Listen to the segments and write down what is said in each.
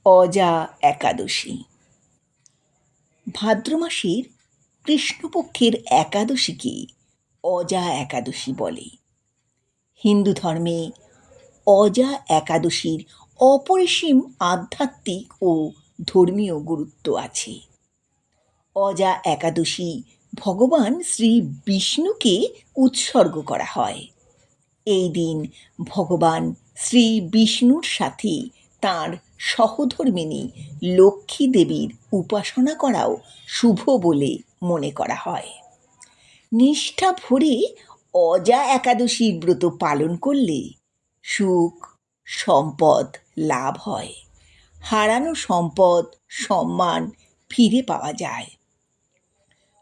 অজা একাদশী। ভাদ্র মাসের কৃষ্ণপক্ষের একাদশীকে অজা একাদশী বলে। হিন্দু ধর্মে অজা একাদশীর অপরিসীম আধ্যাত্মিক ও ধর্মীয় গুরুত্ব আছে। অজা একাদশী ভগবান শ্রী বিষ্ণুকে উৎসর্গ করা হয়। এই দিন ভগবান শ্রী বিষ্ণুর সাথে তাঁর সহধর্মিণী লক্ষ্মী দেবীর উপাসনা করাও শুভ বলে মনে করা হয়। নিষ্ঠা ভরে অজা একাদশীর ব্রত পালন করলে সুখ সম্পদ লাভ হয়, হারানো সম্পদ সম্মান ফিরে পাওয়া যায়,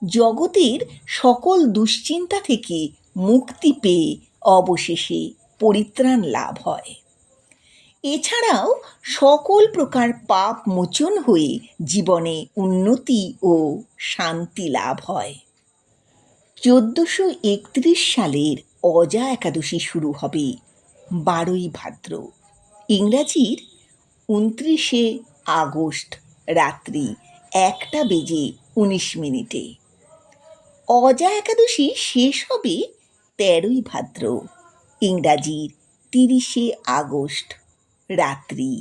জগতের সকল দুশ্চিন্তা থেকে মুক্তি পেয়ে অবশেষে পরিত্রাণ লাভ হয়। এছাড়াও সকল প্রকার পাপ মোচন হয়ে জীবনে উন্নতি ও শান্তি লাভ হয়। 1431 সালের অজা একাদশী শুরু হবে 12ই ভাদ্র, ইংরাজির 29শে আগস্ট রাত্রি 1:19। অজা একাদশী শেষ হবে 13ই ভাদ্র, ইংরাজির 30শে আগস্ট রাত্রি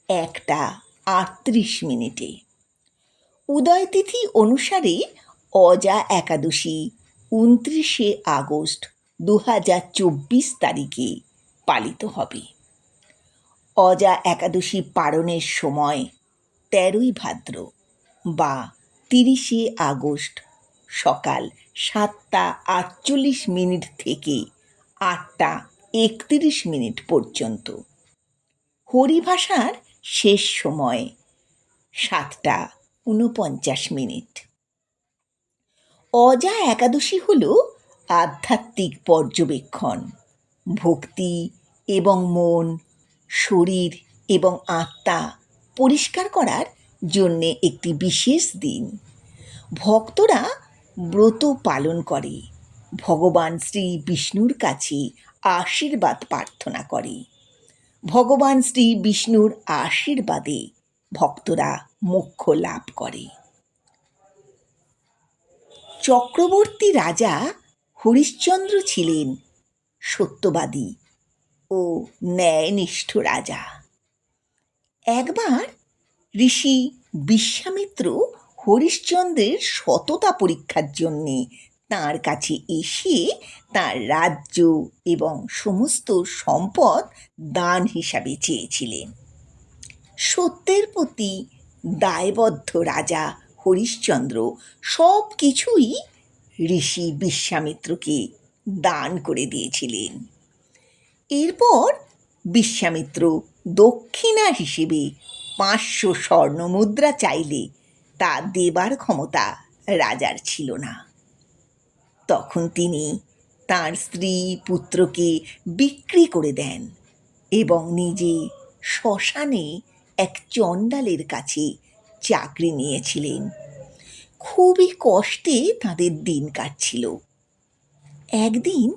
1:38। উদয় তিথি অনুসারে অজা একাদশী 29শে আগস্ট 2024 তারিখে পালিত হবে। অজা একাদশী পালনের সময় 13ই ভাদ্র বা 30শে আগস্ট সকাল 7:48 থেকে 8:31 পর্যন্ত। হরিভাষার শেষ সময় 7:49। অজা একাদশী হল আধ্যাত্মিক পর্যবেক্ষণ, ভক্তি এবং মন, শরীর এবং আত্মা পরিষ্কার করার জন্যে একটি বিশেষ দিন। ভক্তরা ব্রত পালন করে ভগবান শ্রী বিষ্ণুর কাছে আশীর্বাদ প্রার্থনা করে। ভগবান শ্রী বিষ্ণুর আশীর্বাদে ভক্তরা মোক্ষ লাভ করে। চক্রবর্তী রাজা হরিশ্চন্দ্র ছিলেন সত্যবাদী ও ন্যায়নিষ্ঠ রাজা। একবার ঋষি বিশ্বামিত্র হরিশ্চন্দ্রের সততা পরীক্ষার জন্যে তাঁর কাছে এসে তাঁর রাজ্য এবং সমস্ত সম্পদ দান হিসাবে চেয়েছিলেন। সত্যের প্রতি দায়বদ্ধ রাজা হরিশ্চন্দ্র সব কিছুই ঋষি বিশ্বামিত্রকে দান করে দিয়েছিলেন। এরপর বিশ্বামিত্র দক্ষিণা হিসেবে 500 স্বর্ণমুদ্রা চাইলে তা দেবার ক্ষমতা রাজার ছিল না। তখন তিনি তাঁর স্ত্রী পুত্রকে বিক্রি করে দেন এবং নিজে শ্মশানে এক চণ্ডালের কাছে চাকরি নিয়েছিলেন। খুবই কষ্টে তাদের দিন কাটছিল। একদিন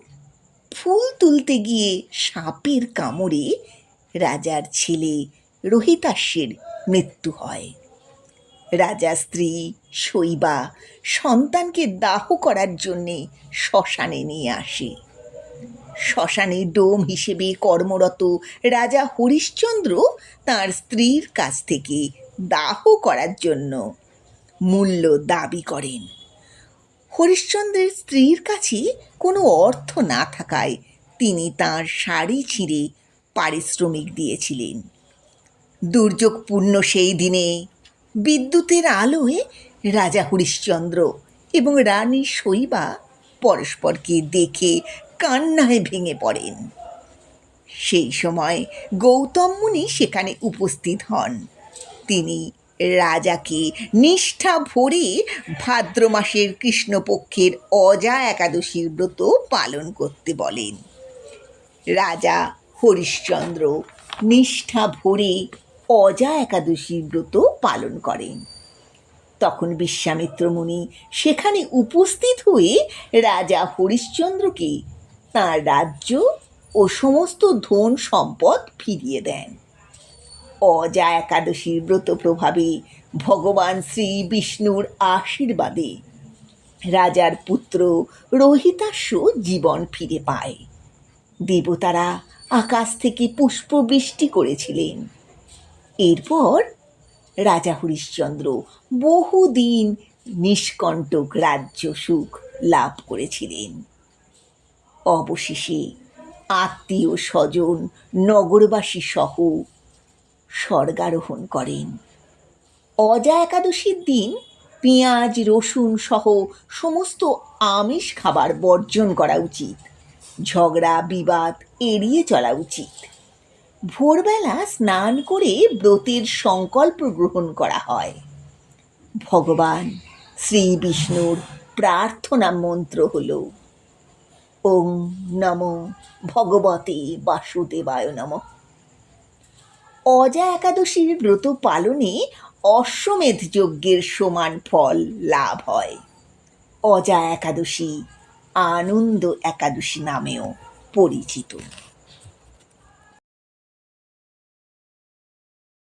ফুল তুলতে গিয়ে সাপের কামড়ে রাজার ছেলে রোহিতাস্যের মৃত্যু হয়। রাজা স্ত্রী শৈবা সন্তানকে দাহ করার জন্যে শ্মশানে নিয়ে আসে। শ্মশানে ডোম হিসেবে কর্মরত রাজা হরিশ্চন্দ্র তাঁর স্ত্রীর কাছ থেকে দাহ করার জন্য মূল্য দাবি করেন। হরিশ্চন্দ্রের স্ত্রীর কাছে কোনো অর্থ না থাকায় তিনি তাঁর শাড়ি ছিঁড়ে পারিশ্রমিক দিয়েছিলেন। দুর্যোগপূর্ণ সেই দিনে বিদ্যুতের আলোয় রাজা হরিশ্চন্দ্র এবং রানী শৈবা পরস্পরকে দেখে কান্নায় ভেঙে পড়েন। সেই সময় গৌতম মুনি সেখানে উপস্থিত হন। তিনি রাজাকে নিষ্ঠা ভরে ভাদ্র মাসের কৃষ্ণপক্ষের অজা একাদশীর ব্রত পালন করতে বলেন। রাজা হরিশ্চন্দ্র নিষ্ঠা ভরে অজা একাদশীর ব্রত পালন করেন। তখন বিশ্বামিত্র মুনি সেখানে উপস্থিত হয়ে রাজা হরিশ্চন্দ্রকে তাঁর রাজ্য ও সমস্ত ধন সম্পদ ফিরিয়ে দেন। অজা একাদশীর ব্রত প্রভাবে ভগবান শ্রী বিষ্ণুর আশীর্বাদে রাজার পুত্র রোহিতাশ্ব জীবন ফিরে পায়। দেবতারা আকাশ থেকে পুষ্পবৃষ্টি করেছিলেন। এরপর রাজা হরিশ্চন্দ্র বহুদিন নিষ্কণ্টক রাজ্য সুখ লাভ করেছিলেন। অবশেষে আত্মীয় স্বজন নগরবাসী সহ স্বর্গারোহণ করেন। অজা একাদশীর দিন পেঁয়াজ রসুন সহ সমস্ত আমিষ খাবার বর্জন করা উচিত। ঝগড়া বিবাদ এড়িয়ে চলা উচিত। ভোরবেলা স্নান করে ব্রতের সংকল্প গ্রহণ করা হয়। ভগবান শ্রী বিষ্ণুর প্রার্থনা মন্ত্র হল ওং নমো ভগবতে বাসুদেবায় নমঃ। অজা একাদশীর ব্রত পালনে অশ্বমেধ যজ্ঞের সমান ফল লাভ হয়। অজা একাদশী আনন্দ একাদশী নামেও পরিচিত।